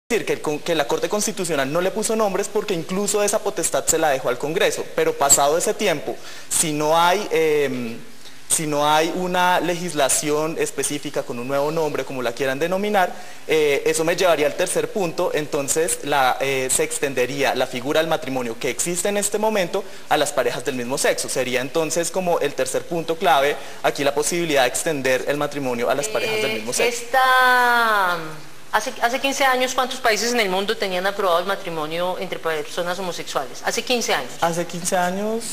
decir que la Corte Constitucional no le puso nombres porque incluso esa potestad se la dejó al Congreso, pero pasado ese tiempo, si no hay una legislación específica con un nuevo nombre, como la quieran denominar, eso me llevaría al tercer punto. Entonces se extendería la figura del matrimonio que existe en este momento a las parejas del mismo sexo. Sería entonces como el tercer punto clave, aquí la posibilidad de extender el matrimonio a las parejas del mismo sexo. Hace 15 años, ¿cuántos países en el mundo tenían aprobado el matrimonio entre personas homosexuales? Hace 15 años. Hace 15 años,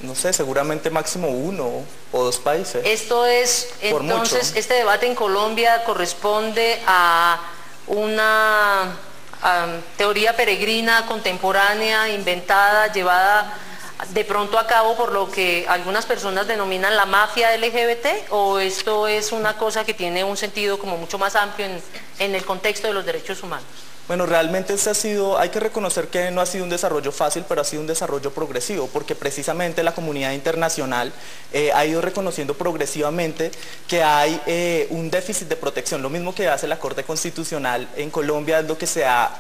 no sé, seguramente máximo 1 o 2 países. Esto es, entonces, este debate en Colombia corresponde a una teoría peregrina, contemporánea, inventada, llevada de pronto a cabo por lo que algunas personas denominan la mafia LGBT, o esto es una cosa que tiene un sentido como mucho más amplio en el contexto de los derechos humanos. Bueno, realmente hay que reconocer que no ha sido un desarrollo fácil, pero ha sido un desarrollo progresivo, porque precisamente la comunidad internacional ha ido reconociendo progresivamente que hay un déficit de protección. Lo mismo que hace la Corte Constitucional en Colombia es lo que se ha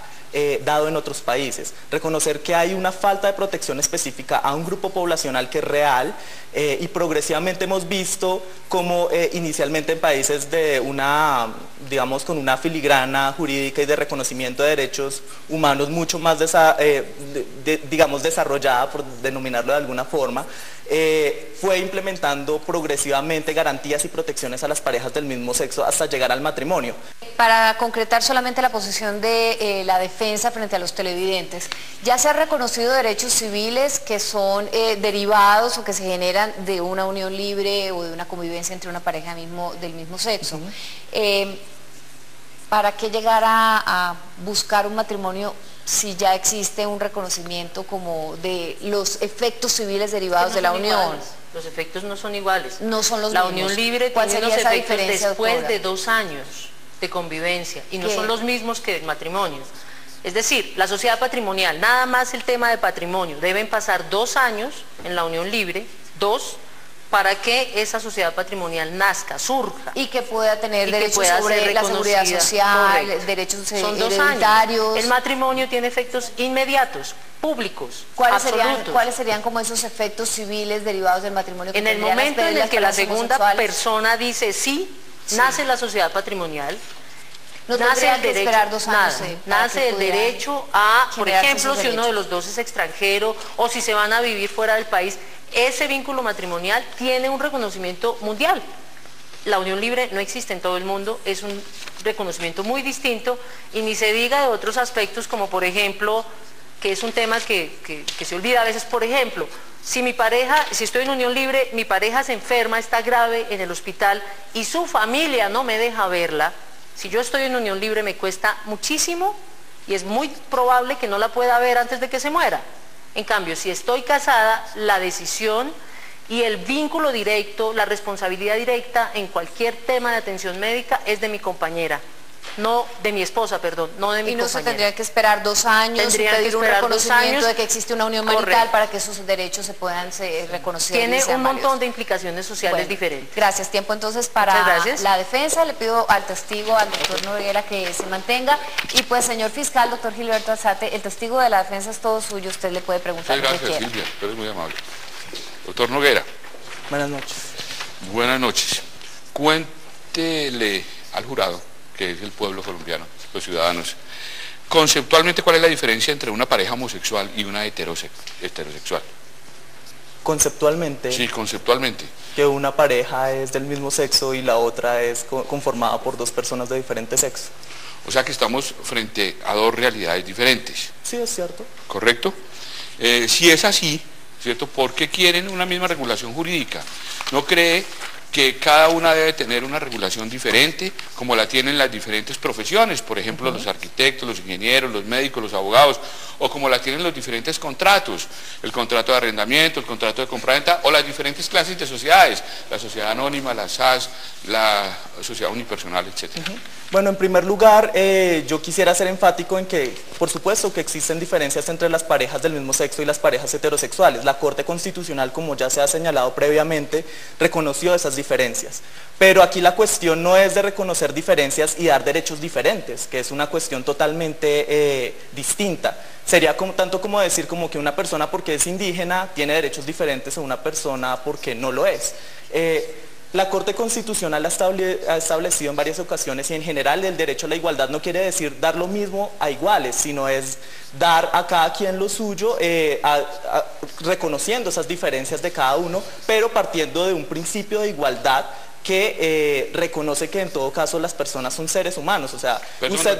dado en otros países. Reconocer que hay una falta de protección específica a un grupo poblacional que es real, y progresivamente hemos visto como inicialmente en países con una filigrana jurídica y de reconocimiento de derechos humanos mucho más desarrollada, por denominarlo de alguna forma, fue implementando progresivamente garantías y protecciones a las parejas del mismo sexo hasta llegar al matrimonio. Para concretar solamente la posición de la defensa frente a los televidentes, ya se han reconocido derechos civiles que son derivados o que se generan de una unión libre o de una convivencia entre una pareja del mismo sexo. ¿Para qué llegar a buscar un matrimonio si ya existe un reconocimiento como de los efectos civiles derivados de la unión? Iguales. Los efectos no son iguales. No son los mismos. La unión libre tiene los efectos después de 2 años de convivencia y no son los mismos que el matrimonio. Es decir, la sociedad patrimonial, nada más el tema de patrimonio, deben pasar 2 años en la unión libre, 2, para que esa sociedad patrimonial nazca, surja. Y que pueda tener derechos sobre la seguridad social, correcto, derechos hereditarios. El matrimonio tiene efectos inmediatos, públicos, ¿Cuáles serían como esos efectos civiles derivados del matrimonio? En el momento en el que la segunda persona dice sí, nace la sociedad patrimonial. No nace el derecho, esperar 2 años, nace el derecho a, por ejemplo, si uno de los dos es extranjero o si se van a vivir fuera del país, ese vínculo matrimonial tiene un reconocimiento mundial. La unión libre no existe en todo el mundo, es un reconocimiento muy distinto, y ni se diga de otros aspectos como, por ejemplo, que es un tema que se olvida a veces, por ejemplo, si estoy en unión libre, mi pareja se enferma, está grave en el hospital y su familia no me deja verla. Si yo estoy en unión libre me cuesta muchísimo y es muy probable que no la pueda ver antes de que se muera. En cambio, si estoy casada, la decisión y el vínculo directo, la responsabilidad directa en cualquier tema de atención médica es de mi compañera. No de mi esposa, perdón, no de mi compañera. Y no se tendría que esperar 2 años, pedir un reconocimiento de que existe una unión marital, correcto, para que esos derechos se puedan reconocer. Tiene un montón de implicaciones sociales diferentes. Gracias. Tiempo entonces para la defensa. Le pido al testigo, al doctor Noguera, que se mantenga. Y pues, señor fiscal, doctor Gilberto Alzate, el testigo de la defensa es todo suyo. Usted le puede preguntar. Muchas gracias, Silvia, tú eres muy amable. Doctor Noguera. Buenas noches. Buenas noches. Cuéntele al jurado, que es el pueblo colombiano, los ciudadanos, conceptualmente, ¿cuál es la diferencia entre una pareja homosexual y una heterosexual? Conceptualmente. Sí, conceptualmente. Que una pareja es del mismo sexo y la otra es conformada por 2 personas de diferente sexo. O sea que estamos frente a 2 realidades diferentes. Sí, es cierto. ¿Correcto? Si es así, ¿cierto? ¿Por qué quieren una misma regulación jurídica? ¿No cree que cada una debe tener una regulación diferente, como la tienen las diferentes profesiones, por ejemplo, los arquitectos, los ingenieros, los médicos, los abogados, o como la tienen los diferentes contratos, el contrato de arrendamiento, el contrato de compraventa, o las diferentes clases de sociedades, la sociedad anónima, la SAS, la sociedad unipersonal, etcétera? Bueno, en primer lugar, yo quisiera ser enfático en que, por supuesto, que existen diferencias entre las parejas del mismo sexo y las parejas heterosexuales. La Corte Constitucional, como ya se ha señalado previamente, reconoció esas diferencias diferencias. Pero aquí la cuestión no es de reconocer diferencias y dar derechos diferentes, que es una cuestión totalmente distinta. Sería tanto como decir como que una persona porque es indígena tiene derechos diferentes a una persona porque no lo es. La Corte Constitucional ha establecido en varias ocasiones y en general el derecho a la igualdad no quiere decir dar lo mismo a iguales, sino es dar a cada quien lo suyo, reconociendo esas diferencias de cada uno, pero partiendo de un principio de igualdad que reconoce que en todo caso las personas son seres humanos. O sea, usted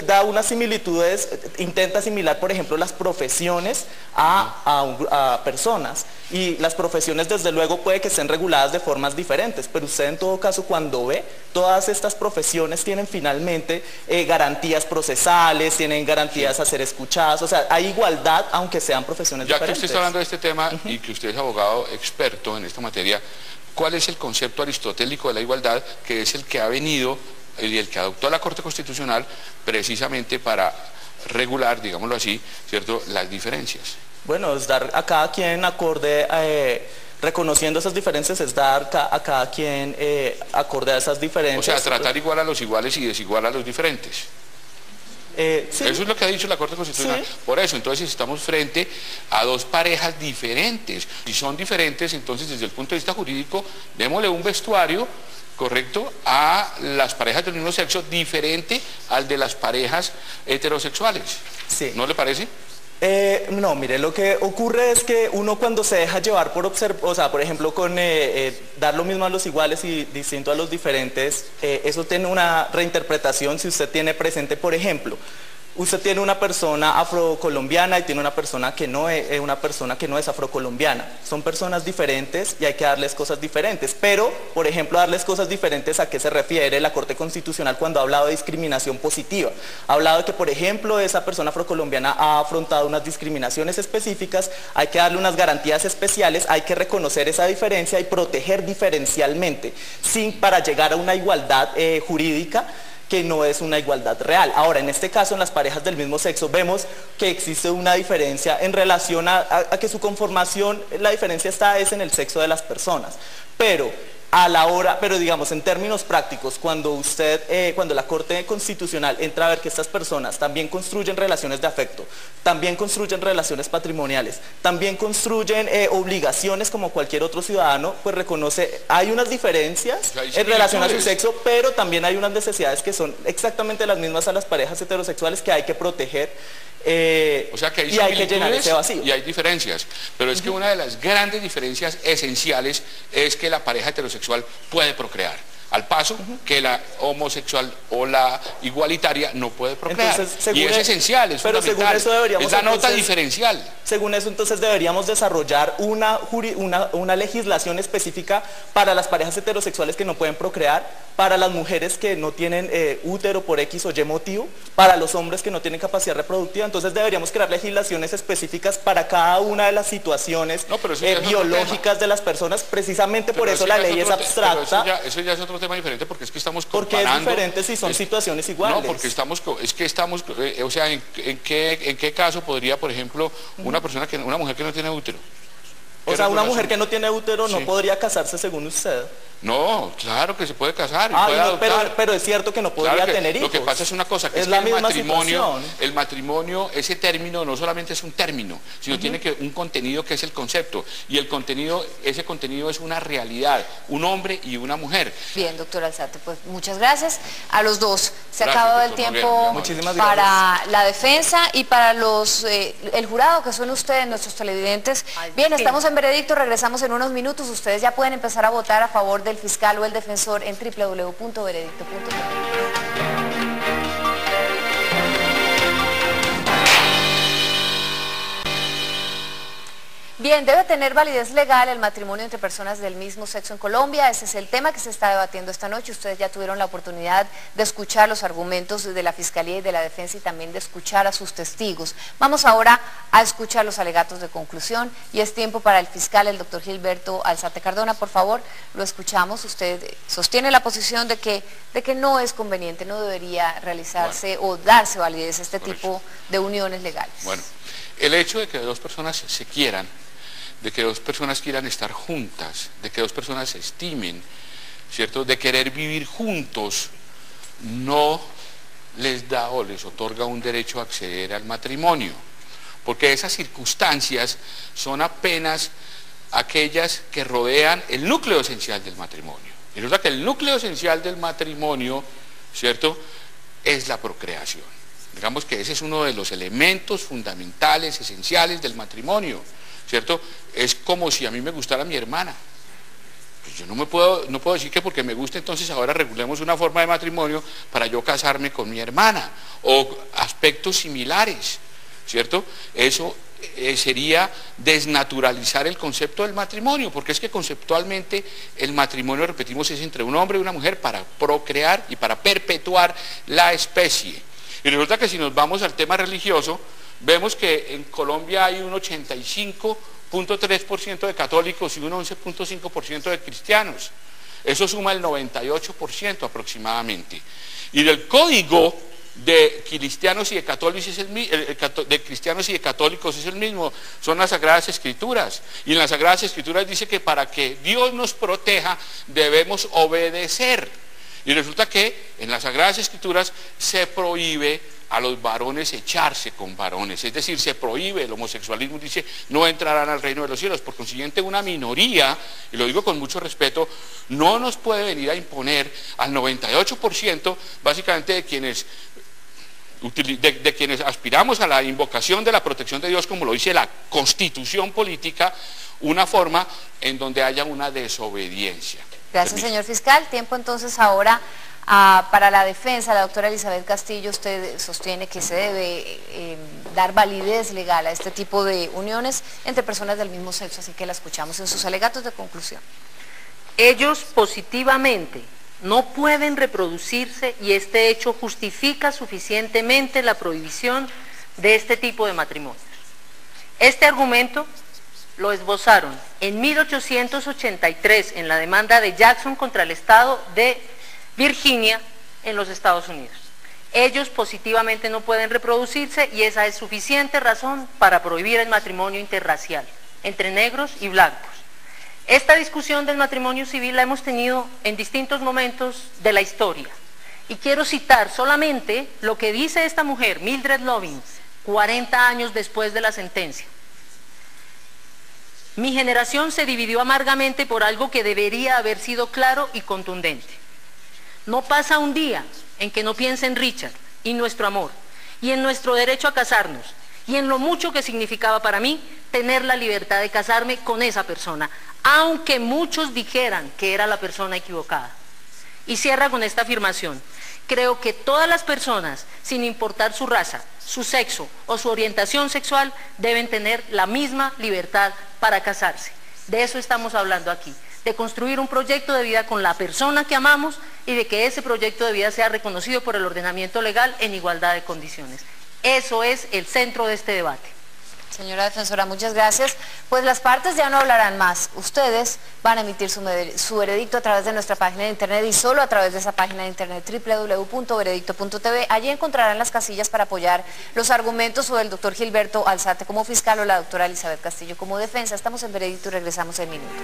da unas similitudes, intenta asimilar, por ejemplo, las profesiones a personas, y las profesiones desde luego puede que estén reguladas de formas diferentes, pero usted en todo caso cuando ve, todas estas profesiones tienen finalmente garantías procesales, tienen garantías a ser escuchadas, o sea, hay igualdad aunque sean profesiones diferentes. Ya que usted está hablando de este tema y que usted es abogado experto en esta materia, ¿cuál es el concepto aristotélico de la igualdad, que es el que ha venido y el que adoptó la Corte Constitucional precisamente para regular, digámoslo así, ¿cierto?, las diferencias? Bueno, es dar a cada quien acorde, reconociendo esas diferencias, es dar a cada quien acorde a esas diferencias. O sea, tratar igual a los iguales y desigual a los diferentes. Sí. Eso es lo que ha dicho la Corte Constitucional. Sí. Por eso, entonces estamos frente a dos parejas diferentes. Si son diferentes, entonces desde el punto de vista jurídico, démosle un vestuario correcto a las parejas del mismo sexo diferente al de las parejas heterosexuales. Sí. ¿No le parece? No, mire, lo que ocurre es que uno cuando se deja llevar por por ejemplo, con dar lo mismo a los iguales y distinto a los diferentes, eso tiene una reinterpretación si usted tiene presente, por ejemplo, usted tiene una persona afrocolombiana y tiene una persona que no es afrocolombiana. Son personas diferentes y hay que darles cosas diferentes. Pero, por ejemplo, darles cosas diferentes, ¿a qué se refiere la Corte Constitucional cuando ha hablado de discriminación positiva? Ha hablado de que, por ejemplo, esa persona afrocolombiana ha afrontado unas discriminaciones específicas, hay que darle unas garantías especiales, hay que reconocer esa diferencia y proteger diferencialmente, para llegar a una igualdad jurídica, que no es una igualdad real. Ahora, en este caso, en las parejas del mismo sexo, vemos que existe una diferencia en relación a que su conformación, la diferencia es en el sexo de las personas. Pero digamos, en términos prácticos, cuando la Corte Constitucional entra a ver que estas personas también construyen relaciones de afecto, también construyen relaciones patrimoniales, también construyen obligaciones como cualquier otro ciudadano, pues reconoce, hay unas diferencias en relación a su sexo, pero también hay unas necesidades que son exactamente las mismas a las parejas heterosexuales que hay que proteger. O sea que hay que llenar ese vacío. Y hay diferencias, pero es que una de las grandes diferencias esenciales es que la pareja heterosexual puede procrear, al paso que la homosexual o la igualitaria no puede procrear. Entonces, y es esencial, es fundamental, según eso deberíamos, es la nota diferencial. Según eso, entonces deberíamos desarrollar una legislación específica para las parejas heterosexuales que no pueden procrear, para las mujeres que no tienen útero por X o Y motivo, para los hombres que no tienen capacidad reproductiva. Entonces deberíamos crear legislaciones específicas para cada una de las situaciones biológicas de las personas. Precisamente por eso la ley es abstracta. Eso ya es otro tema diferente, porque es que estamos comparando. Porque es diferente si son situaciones iguales. No, porque o sea, ¿en qué caso podría, por ejemplo, una mujer que no tiene útero? O sea, una mujer que no tiene útero no podría casarse según usted. No, claro que se puede casar y puede adoptar. Pero es cierto que no podría tener hijos. Lo que pasa es una cosa, que es que el matrimonio, ese término no solamente es un término, sino tiene un contenido que es el concepto. Y ese contenido es una realidad, un hombre y una mujer. Bien, doctor Alzate, pues muchas gracias a los dos. Se ha acabado el tiempo para la defensa y para el jurado, que son ustedes, nuestros televidentes. Bien, estamos en veredicto, regresamos en unos minutos. Ustedes ya pueden empezar a votar a favor del fiscal o el defensor en www.veredicto.com. Bien, debe tener validez legal el matrimonio entre personas del mismo sexo en Colombia. Ese es el tema que se está debatiendo esta noche. Ustedes ya tuvieron la oportunidad de escuchar los argumentos de la Fiscalía y de la Defensa y también de escuchar a sus testigos. Vamos ahora a escuchar los alegatos de conclusión y es tiempo para el fiscal, el doctor Gilberto Alzate Cardona. Por favor, lo escuchamos. Usted sostiene la posición de que no es conveniente, no debería realizarse o darse validez a este tipo de uniones legales. Bueno, el hecho de que dos personas se quieran de que dos personas quieran estar juntas, de que dos personas se estimen, ¿cierto? De querer vivir juntos, no les da o les otorga un derecho a acceder al matrimonio, porque esas circunstancias son apenas aquellas que rodean el núcleo esencial del matrimonio. Y resulta que el núcleo esencial del matrimonio, ¿cierto?, es la procreación. Digamos que ese es uno de los elementos fundamentales, esenciales del matrimonio, ¿cierto? Es como si a mí me gustara mi hermana. Pues yo no puedo decir que porque me gusta entonces ahora regulemos una forma de matrimonio para yo casarme con mi hermana, o aspectos similares, ¿cierto? Eso sería desnaturalizar el concepto del matrimonio, porque es que conceptualmente el matrimonio, repetimos, es entre un hombre y una mujer para procrear y para perpetuar la especie. Y resulta que si nos vamos al tema religioso, vemos que en Colombia hay un 85.3% de católicos y un 11.5% de cristianos. Eso suma el 98% aproximadamente. Y del código de cristianos y de católicos es el mismo, son las Sagradas Escrituras, y en las Sagradas Escrituras dice que para que Dios nos proteja debemos obedecer, y resulta que en las Sagradas Escrituras se prohíbe a los varones echarse con varones, es decir, se prohíbe el homosexualismo, dice no entrarán al reino de los cielos. Por consiguiente, una minoría, y lo digo con mucho respeto, no nos puede venir a imponer al 98% básicamente de quienes aspiramos a la invocación de la protección de Dios, como lo dice la Constitución política, una forma en donde haya una desobediencia. Gracias, señor fiscal. Tiempo entonces ahora para la defensa. La doctora Elizabeth Castillo, usted sostiene que se debe dar validez legal a este tipo de uniones entre personas del mismo sexo, así que la escuchamos en sus alegatos de conclusión. Ellos positivamente no pueden reproducirse y este hecho justifica suficientemente la prohibición de este tipo de matrimonios. Este argumento lo esbozaron en 1883 en la demanda de Jackson contra el estado de Virginia en los Estados Unidos. Ellos positivamente no pueden reproducirse y esa es suficiente razón para prohibir el matrimonio interracial entre negros y blancos. Esta discusión del matrimonio civil la hemos tenido en distintos momentos de la historia. Y quiero citar solamente lo que dice esta mujer, Mildred Loving, 40 años después de la sentencia. Mi generación se dividió amargamente por algo que debería haber sido claro y contundente. No pasa un día en que no piense en Richard y nuestro amor, y en nuestro derecho a casarnos, y en lo mucho que significaba para mí tener la libertad de casarme con esa persona, aunque muchos dijeran que era la persona equivocada. Y cierra con esta afirmación: creo que todas las personas, sin importar su raza, su sexo o su orientación sexual, deben tener la misma libertad para casarse. De eso estamos hablando aquí, de construir un proyecto de vida con la persona que amamos y de que ese proyecto de vida sea reconocido por el ordenamiento legal en igualdad de condiciones. Eso es el centro de este debate. Señora defensora, muchas gracias. Pues las partes ya no hablarán más. Ustedes van a emitir su veredicto a través de nuestra página de internet y solo a través de esa página de internet www.veredicto.tv. Allí encontrarán las casillas para apoyar los argumentos o del doctor Gilberto Alzate como fiscal o la doctora Elizabeth Castillo como defensa. Estamos en Veredicto y regresamos en minutos.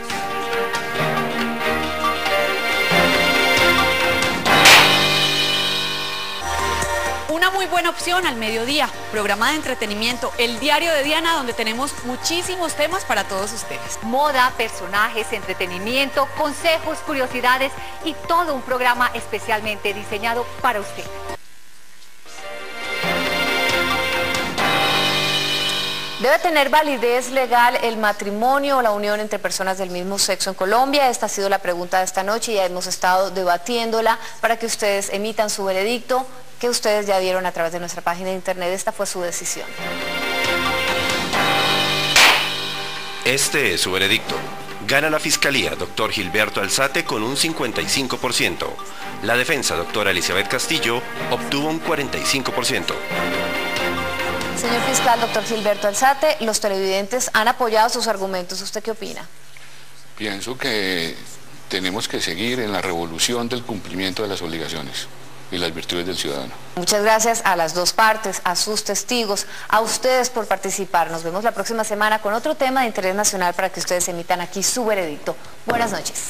Una muy buena opción al mediodía, programa de entretenimiento, el diario de Diana, donde tenemos muchísimos temas para todos ustedes. Moda, personajes, entretenimiento, consejos, curiosidades y todo un programa especialmente diseñado para usted. ¿Debe tener validez legal el matrimonio o la unión entre personas del mismo sexo en Colombia? Esta ha sido la pregunta de esta noche y ya hemos estado debatiéndola para que ustedes emitan su veredicto, que ustedes ya dieron a través de nuestra página de internet. Esta fue su decisión. Este es su veredicto. Gana la Fiscalía, doctor Gilberto Alzate, con un 55%. La defensa, doctora Elizabeth Castillo, obtuvo un 45%. Señor fiscal, doctor Gilberto Alzate, los televidentes han apoyado sus argumentos. ¿Usted qué opina? Pienso que tenemos que seguir en la revolución del cumplimiento de las obligaciones. y las virtudes del ciudadano. Muchas gracias a las dos partes, a sus testigos, a ustedes por participar. Nos vemos la próxima semana con otro tema de interés nacional para que ustedes emitan aquí su veredicto. Buenas noches.